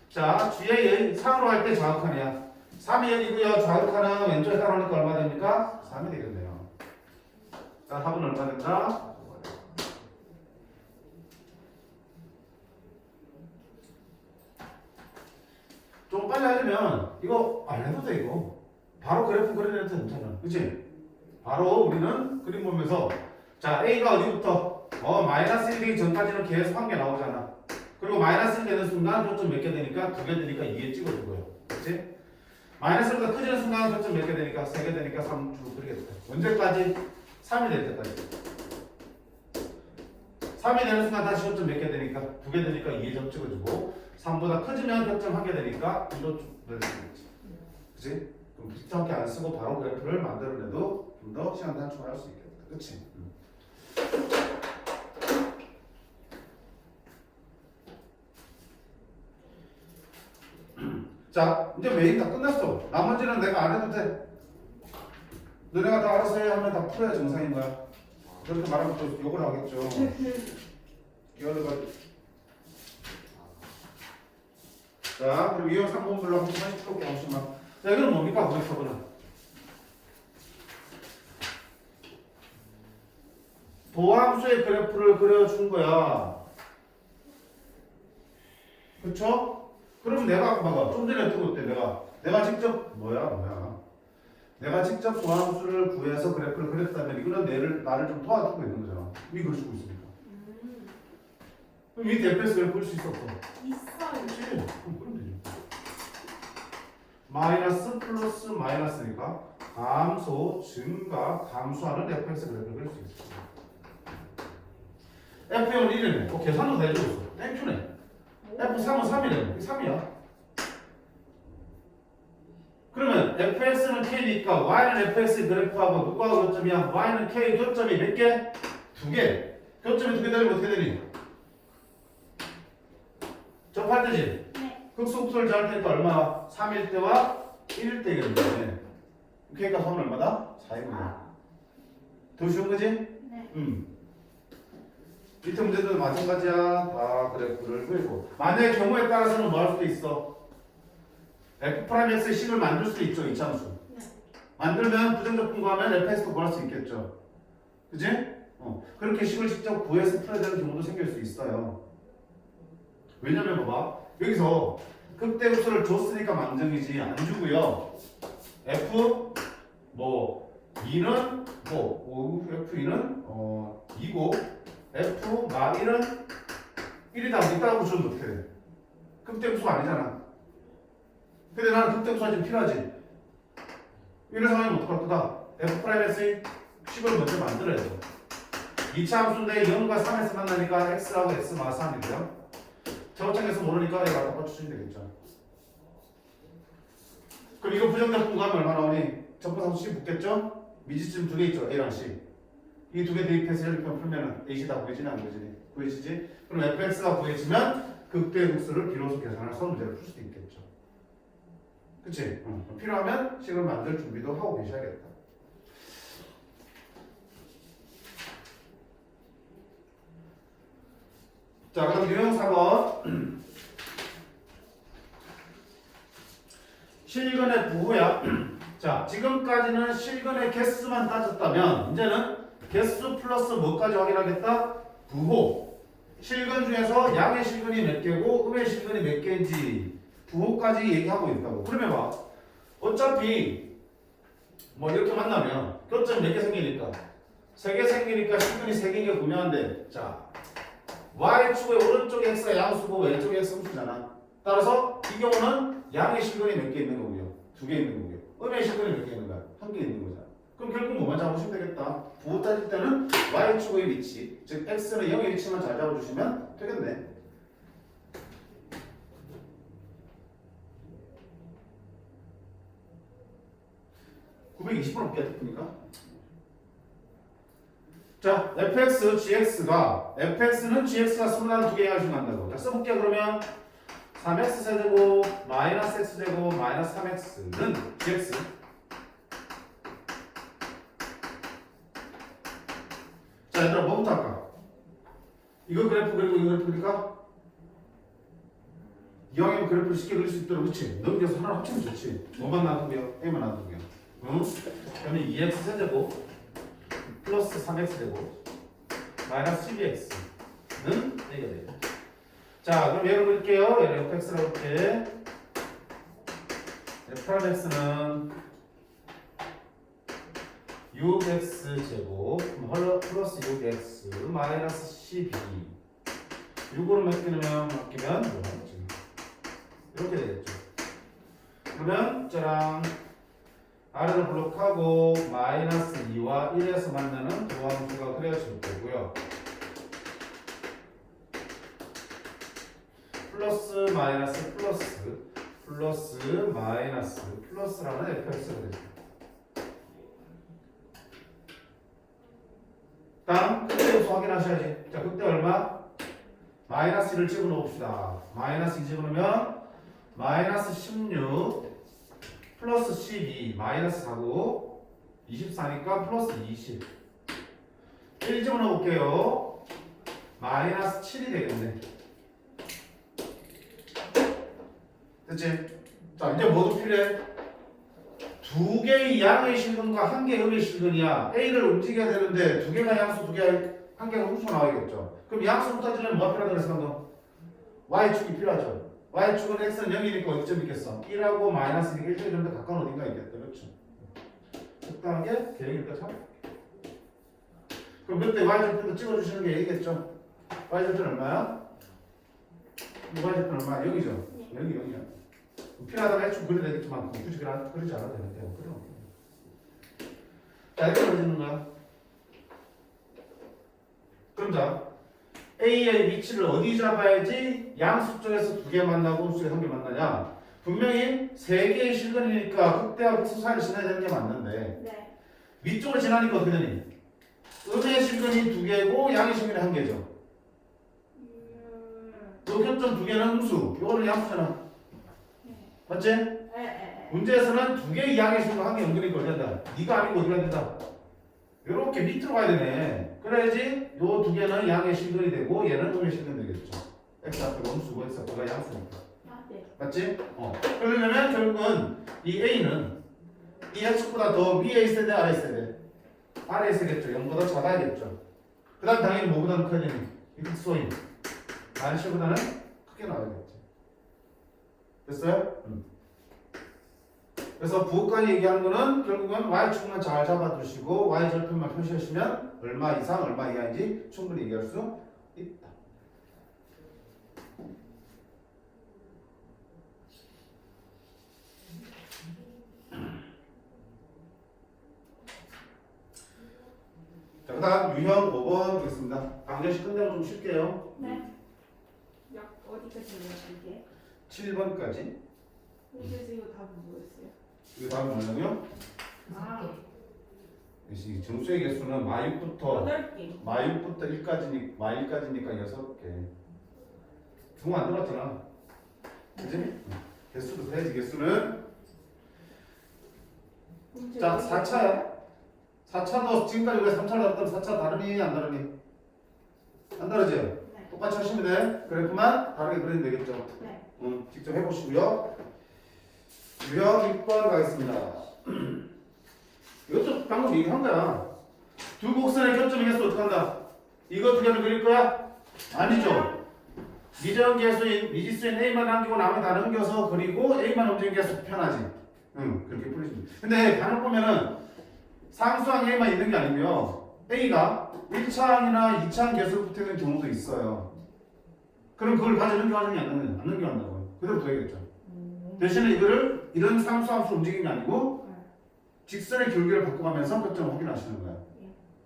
자, G의 상으로 할 때 좌극한이야. 3이 여기고요. 좌극하는 왼쪽에 따라오니까 얼마 됩니까? 3이 되겠네요. 자, 답은 얼마 된다? 좀 빨리 하려면 이거 안 해도 돼 이거. 바로 그래프 그려내도 괜찮아. 그치? 바로 우리는 그림 보면서 자 A가 어디부터? 마이너스 1 되기 전까지는 계속 한 개 나오잖아. 그리고 마이너스 1 되는 순간 교점 몇 개 되니까 2개 되니까 2에 찍어준 거예요. 그치? 마이너스 1보다 커지는 순간 교점 몇 개 되니까 3개 되니까 3쭉 그리겠다. 언제까지? 3이 될 때까지. 3이 되는 순간 다시 교점 몇 개 되니까 2개 되니까 2에 점 찍어주고 3보다 커지면 교점 1개 되니까 2로 쭉 내려주겠지. 그치? 그럼 귀찮게 안 쓰고 바로 그래프를 만들어내도 좀 더 시간 단축할 수 있겠다. 그치? 자, 이제 메인 다 끝났어. 나머지는 내가 안 해도 돼. 너네가 다 알아서 해 하면 다 풀어야 정상인 거야. 그렇게 말하면 또 욕을 하겠죠. 이거를 자, 그럼 이형 3번별로 한 30초께 한씩만. 자, 이거는 뭡니까? 그래프는 도함수의 그래프를 그려준 거야. 그쵸? 그럼 내가 아까 봐봐. 좀 전에 했던 것 때 내가 직접 내가 직접 도함수를 구해서 그래프를 그렸다면 이거는 나를 좀 도와주고 있는 거잖아. 왜 그걸 주고 있습니까? 그럼 이 대표에서 그래프 그릴 수 있어 없어? 있어요. 그렇지. 그럼 되지. 마이너스 플러스 마이너스니까 감소, 증가, 감소하는 fx 그래프를 그릴 수 있어. F형은 1이네. 계산도 다 해주고 있어. 땡큐네. F3은 3이네. 3이야. 그러면 fx는 k니까 y는 fx 그래프하고 누구하고 교점이야? y는 k 교점이 몇 개? 2개. 교점이 2개 되면 어떻게 되니? 접할 때지? 네. 극소극소를 잘 테니까 얼마? 3일 때와 1일 때겠네. k가 3은 얼마다? 4이구나. 더 쉬운 거지? 네. 밑에 문제도 마찬가지야. 다 그래프를 그리고 만약의 경우에 따라서는 뭐 할 수도 있어? f'x의 식을 만들 수도 있죠. 이차함수. 네. 만들면 부정적 분구하면 fx도 구할 수 있겠죠. 그지? 그렇게 식을 직접 구해서 풀어야 되는 경우도 생길 수 있어요. 왜냐면 봐봐. 여기서 극대극소를 줬으니까 만정이지 안 주고요. f 뭐 2는 f2는 2고 f 마 1은 1이다. 있다고 주면 어떻게 돼? 극대극소 아니잖아. 근데 나는 극대극소가 좀 필요하지. 이런 상황이면 어떡할 거다? f'x의 식을 먼저 만들어야 돼. 2차 함수인데 0과 3에서 만나니까 x하고 x 마 3이고요. 제곱장에서 모르니까 얘가 바꿔주시면 되겠죠. 그럼 이거 부정적 분구하면 얼마 나오니? 적분상수 C 붙겠죠? 미지점 2개 있죠. A랑 C. 이 2개 대입해서 혈육편 풀면 AC 다 구해지니 안 구해지니? 구해지지? 그럼 fx가 구해지면 극대극소를 비로소 계산해서 문제를 풀 수도 있겠죠. 그치? 필요하면 식을 만들 준비도 하고 계셔야겠다. 자, 그럼 유형 4번. 실근의 부호야. 자, 지금까지는 실근의 개수만 따졌다면 이제는 개수 플러스 뭐까지 확인하겠다? 부호. 실근 중에서 양의 실근이 몇 개고 음의 실근이 몇 개인지 부호까지 얘기하고 있다고. 그러면 봐. 어차피 뭐 이렇게 만나면 교점 몇 개 생기니까 세 개 생기니까 실근이 세 개인 게 분명한데 자 Y축의 오른쪽에 X가 양수고 왼쪽에 X 음수잖아. 따라서 이 경우는 양의 실근이 몇 개 있는 거고요. 두 개 있는 거고요. 음의 실근이 몇 개 있는 거야? 한 개 있는 거잖아. 그럼 결국 뭐만 잡으시면 되겠다. 부호 따질 때는 Y축의 위치, 즉 X는 0의 위치만 잘 잡아주시면 되겠네. (920번) 없게 됩니까? 자, fx, gx가 fx는 gx가 스물한 두 개 양식 한다고. 자, 써볼게요. 그러면 3x 세제곱 마이너스 x 제곱 마이너스 3x는 gx. 자, 얘들아 뭐부터 할까? 이거 그래프 그리고 이거 그래프 그릴까? 이왕이면 그래프를 쉽게 그릴 수 있도록 그렇지? 넘겨서 하나 합치면 좋지. 뭐만 놔두고요? a만 놔두고요. 응? 그러면 2x 세제곱 플러스 3x 제곱 마이너스 12x는 a가 돼요. 자, 그럼 얘를 그릴게요. 얘를 fx라고 할게. fx는 6x 제곱 플러스 6x 마이너스 12 6으로 맡기면 이렇게 되겠죠. 그러면 짜랑 R을 블록하고 마이너스 2와 1에서 만나는 도함수가 그려질 거고요. 플러스 마이너스 플러스 마이너스 플러스라는 fx가 되죠. 다음 극대 요소 확인하셔야지. 자, 극대 얼마? 마이너스 1을 집어넣읍시다. 마이너스 2 집어넣으면 마이너스 16 플러스 12 마이너스 4고 24니까 플러스 20 1 집어넣어볼게요. 마이너스 7이 되겠네. 됐지? 자, 이제 뭐도 필요해? 두 개의 양의 실근과 한 개의 음의 실근이야. A를 움직여야 되는데 두 개가 양수, 한 개가 음수 나와야겠죠. 그럼 양수부터 따지려면 뭐가 필요하다고 그랬어 방금? Y축이 필요하죠. Y축은 X는 0이니까 어디쯤 있겠어? 1하고 마이너스니까 1점이 좀 더 가까운 어딘가 있겠다. 그렇죠? 적당하게 계획일까 참? 그럼 그때 Y절편도 찍어주시는 게 얘기겠죠? Y절편 얼마야? Y절편 얼마야? 0이죠? 0이야. 필요하다면 해충 그려야 되겠지만 굳이 그리지 않아도 되는데 그럼 자, 이렇게 그려지는 거야. 그럼 자 A의 위치를 어디 잡아야지 양수 쪽에서 두 개 만나고 음수 쪽에서 한 개 만나냐? 분명히 세 개의 실근이니까 극대와 극소 사이를 지나야 되는 게 맞는데 네. 위쪽으로 지나니까 어떻게 되니? 음의 실근이 두 개고 양의 실근이 한 개죠. 요 교점 두 개는 음수, 요거는 양수잖아. 맞지? 문제에서는 두 개의 양의 실근 한 개 연결이 걸려야 된다. 네가 아니고 어디가 된다? 요렇게 밑으로 가야 되네. 그래야지 요 두 개는 양의 실근이 되고 얘는 음의 실근이 되겠죠. x 앞에 음수고 x 앞에가 양수니까. 네. 맞지? 그러려면 결국은 이 a는 이 x보다 더 위에 있어야 돼, 아래에 있어야 돼? 아래에 있어야겠죠. 0보다 작아야겠죠. 그 다음 당연히 뭐보다는 커야 되니? 이 극소인 반시보다는 크게 나와야겠지. 됐어요? 그래서 부호까지 얘기하는 거는 결국은 y축만 잘 잡아두시고 y절편만 표시하시면 얼마 이상 얼마 이하인지 충분히 얘기할 수 있다. 자, 그 다음 유형 5번 보겠습니다. 강제식 끝내고 좀 쉴게요. 네. 약 어디까지예요 이게? 7번까지. 그래서 이거 답은 뭐였어요? 이거 답은 뭐냐고요? 아, 이 정수의 개수는 마육부터 8개. 마육부터 1까지니 마1까지니까 6개. 중 안 들어갔잖아. 그지? 개수도 세야지. 개수는 자 4차야. 4차도 지금까지 우리가 3차를 했던 4차 다르니 안 다르니? 안 다르지? 네. 똑같이 하시면 돼. 그래프만 다르게 그리면 되겠죠. 네. 직접 해보시고요. 유형 6번 가겠습니다. 이것도 방금 얘기한 거야. 두 곡선의 교점의 개수 어떻게 한다? 이거 두 개를 그릴 거야? 아니죠. 미정계수인 미지수인 A만 남기고 나머지 다 넘겨서 그리고 A만 움직이는 개수 편하지. 그렇게 풀리시면. 근데 반을 보면은 상수항 A만 있는 게 아니고요. A가 1차항이나 2차항 개수로 붙어 있는 경우도 있어요. 그럼 그걸 가져 넘겨가느니 안 넘겨간다고요. 그대로 둬야겠죠. 대신에 이거를 이런 상수함수 움직임이 아니고 직선의 기울기를 바꿔가면서 표점을 확인하시는 거야.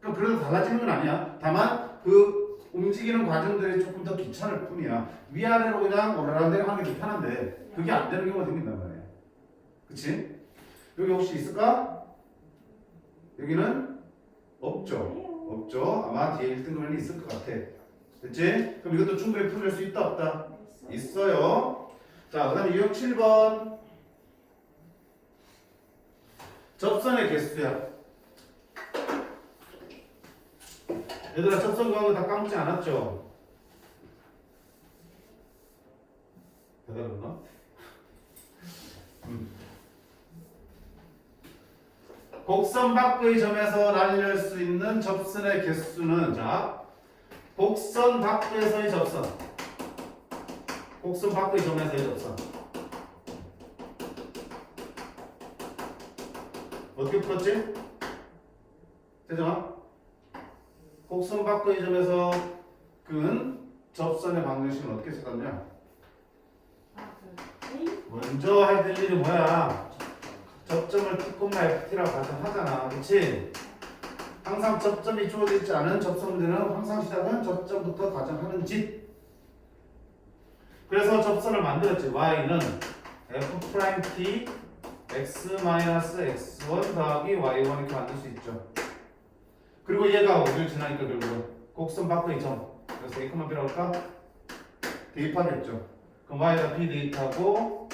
그럼 그래도 달라지는 건 아니야. 다만 그 움직이는 과정들이 조금 더 귀찮을 뿐이야. 위아래로 그냥 오르락내리락 하는 게 더 편한데 그게 안 되는 경우가 생긴단 말이야. 그치? 여기 혹시 있을까? 여기는 없죠. 없죠. 아마 뒤에 1등급에는 있을 것 같아. 됐지? 그럼 이것도 충분히 풀릴 수 있다 없다? 있어요. 자, 그 다음에 유형 7번. 접선의 개수야. 얘들아, 접선 구한 거 다 까먹지 않았죠? 대답했나? 곡선 밖의 점에서 날릴 수 있는 접선의 개수는, 자, 곡선 밖에서의 접선, 곡선 밖의 점에서의 접선. 어떻게 풀었지? 세정아? 곡선 밖의 점에서 그은 접선의 방정식은 어떻게 찾았냐? 먼저 할 일이 뭐야? 접점을 T, FT라고 가정하잖아. 그치? 항상 접점이 주어져 있지 않은 접선 문제는 항상 시작은 접점부터 가정하는 짓. 그래서 접선을 만들었지. Y는 F'T x-x1 더하기 y1 이렇게 만들 수 있죠. 그리고 얘가 어디를 지나니까 결국은 곡선 밖의 점. 그래서 A만 B라고 할까? 대입하겠죠. 그럼 Y에다 B 대입하고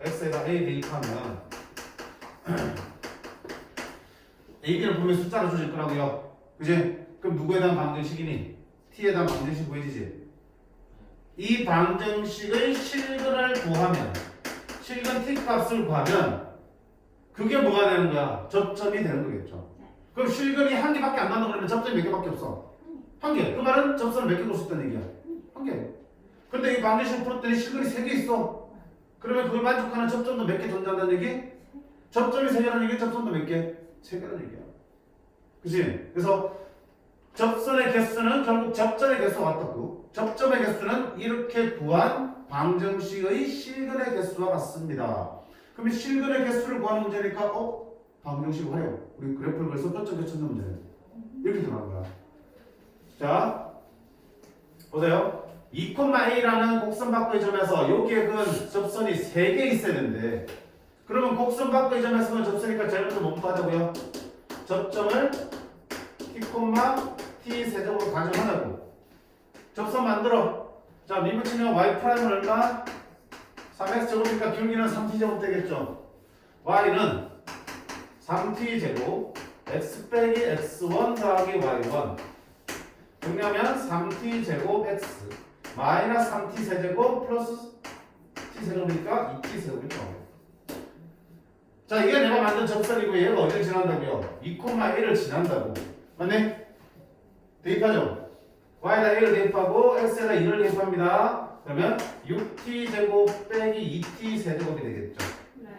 X에다 A 대입하면 A, B는 분명히 숫자로 주어질 거라고요. 그지? 그럼 누구에 대한 방정식이니? T에 대한 방정식 보이지? 이 방정식의 실근을 구하면, 실근 T 값을 구하면 그게 뭐가 되는 거야? 접점이 되는 거겠죠. 그럼 실근이 한 개밖에 안 난다 그러면 접점이 몇 개밖에 없어? 한 개. 그 말은 접선을 몇 개 놓을 수 있다는 얘기야? 한 개. 근데 이 방정식을 풀었더니 실근이 3개 있어. 그러면 그걸 만족하는 접점도 몇 개 존재한다는 얘기? 접점이 3개라는 얘기, 접점도 몇 개? 3개라는 얘기야. 그치? 그래서 접선의 개수는 결국 접점의 개수와 같았고, 접점의 개수는 이렇게 구한 방정식의 실근의 개수와 같습니다. 그럼 실근의 개수를 구하는 문제니까 방정식 활용. 우리 그래프를 그래서 표점 찾는 문제. 이렇게 들어가는 거야. 자, 보세요. 2,A라는 곡선 밖의 점에서 여기에 그 접선이 3개 있어야 되는데, 그러면 곡선 밖의 점에서는 접선이니까 제일 먼저 뭐부터 하자고요? 접점을 T, T 세제곱으로 가정하자고. 접선 만들어. 자, 미분치면 y''은 얼마? 3x 제곱이니까 기울기는 3t 제곱 되겠죠. y는 3t 제곱 x 빼기 x1 더하기 y1. 정리하면 3t 제곱 x 마이너스 3t 세제곱 플러스 t 세제곱이니까 2t 세제곱이 나와요. 자, 이게 내가 만든 접선이고 얘가 어디를 지난다고요? 2,A를 지난다고. 맞네? 대입하죠? y에다 a를 대입하고 x에다 2를 대입합니다. 그러면 6t 제곱 빼기 2t 세제곱이 되겠죠. 네.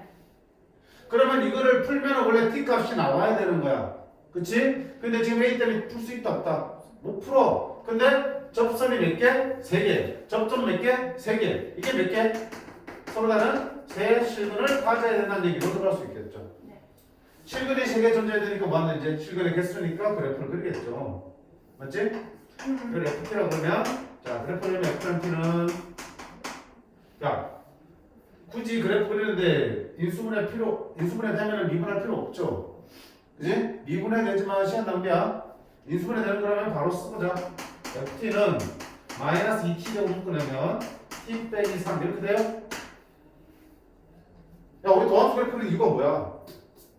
그러면 이거를 풀면 원래 t 값이 나와야 되는 거야. 그치? 근데 지금 a 때문에 풀 수 있다 없다? 못 풀어. 근데 접선이 몇 개? 3개. 접점 몇 개? 3개. 이게 몇 개? 서로 다른 세 실근을 가져야 된다는 얘기로 들어갈 수 있겠죠. 네. 실근이 3개 존재해야 되니까 뭐하는 이제 실근의 개수니까 그래프를 그리겠죠. 맞지? 그걸 FT라고 그러면, 자, 그래프 그리면 FT는, 자, 굳이 그래프 그리는데 인수분해 되면 미분할 필요 없죠. 그지? 미분해 되지만 시간 낭비야. 인수분해 되는 거라면 바로 쓰보자. FT는 마이너스 2t 제곱 묶으려면 t 빼기 3 이렇게 돼요? 야, 우리 도함수 그래프는 이유가 뭐야?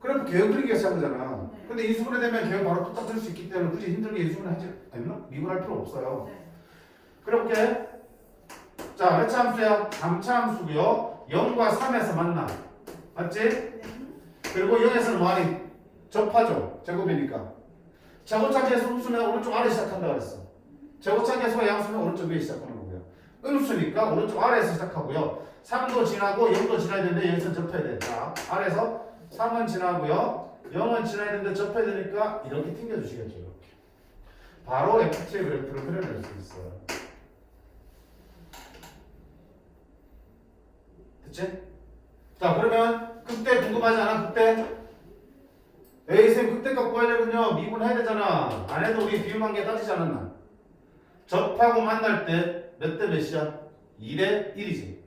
그래프 개형 그리기가 시작하잖아. 근데 인수분해 되면 개형 바로 뚝딱 그릴 수 있기 때문에 굳이 힘들게 인수분해 하지 않나? 미분할 필요 없어요. 네. 그래볼게. 자, 몇 차 함수야? 3차 함수고요. 0과 3에서 만나. 맞지? 네. 그리고 0에서는 뭐하니? 접하죠. 제곱이니까. 제곱차 계수 음수는 오른쪽 아래 시작한다 그랬어. 제곱차 계수가 양수는 오른쪽 위에 시작하는 거고요. 음수니까 오른쪽 아래에서 시작하고요. 3도 지나고 0도 지나야 되는데 여기서 접해야 돼. 자, 아래에서 3은 지나고요. 0은 지나야 되는데 접해야 되니까 이렇게 튕겨주시겠죠. 이렇게. 바로 FT의 그래프를 그려낼 수 있어요. 됐지? 자, 그러면 그때 궁금하지 않아? 그때? 에이 쌤 그때 값 구하려면요 미분해야 되잖아. 안 해도 우리 비율관계 따지지 않았나? 접하고 만날 때 몇 대 몇이야? 2대 1이지.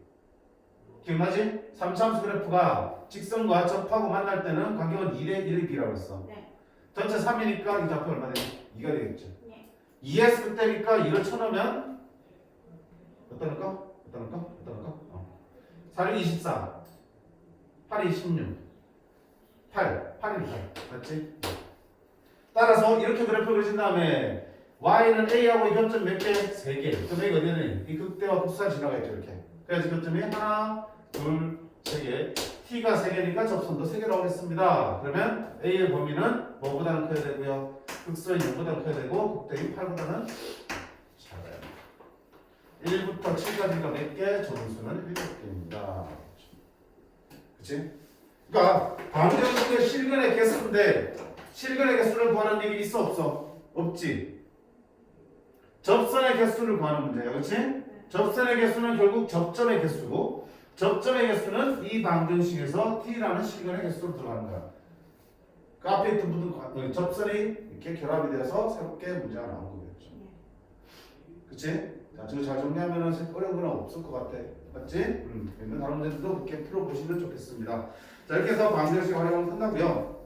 기억나지? 3차함수 그래프가 직선과 접하고 만날 때는 간격은 2대 1의 비라고 했어. 네. 전체 3이니까 이 좌표 얼마 되냐? 2가 되겠죠. 네. 2s 그때니까 2를 쳐넣으면 어떠니까? 4를 24 8이 16 8 8이 8 맞지? 따라서 이렇게 그래프를 그려진 다음에 y는 a하고 이 교점 몇 개? 3개. 그럼 여기 어디는 이 극대와 극사 지나가 있죠 이렇게. 그래서 교점이 하나 둘 3개. t가 3개니까 접선도 3개라고 하겠습니다. 그러면 a의 범위는 뭐보다는 커야 되고요. 극소인 0보다는 커야 되고 극대인 8보다는 작아요. 1부터 7까지가 몇 개? 조분수는 7개입니다. 그치? 그러니까 방정식의 실근의 개수인데 실근의 개수를 구하는 얘기 있어 없어? 없지. 접선의 개수를 구하는 문제야. 그치? 접선의 개수는 결국 접점의 개수고 접점의 개수는 이 방정식에서 t라는 실근의 개수로 들어가는 거야. 그 앞에 있던 모든 접선이 이렇게 결합이 돼서 새롭게 문제가 나온 거겠죠. 그치? 자, 저거 잘 정리하면은 어려운 건 없을 것 같아. 맞지? 있는 다른 문제들도 그렇게 풀어보시면 좋겠습니다. 자, 이렇게 해서 방정식 활용은 끝나고요.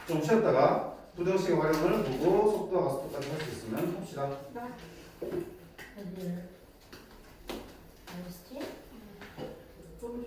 좀 쉬었다가 부정식 활용을 보고 속도와 가속도까지 할 수 있으면 합시다. 어디를? 알았지?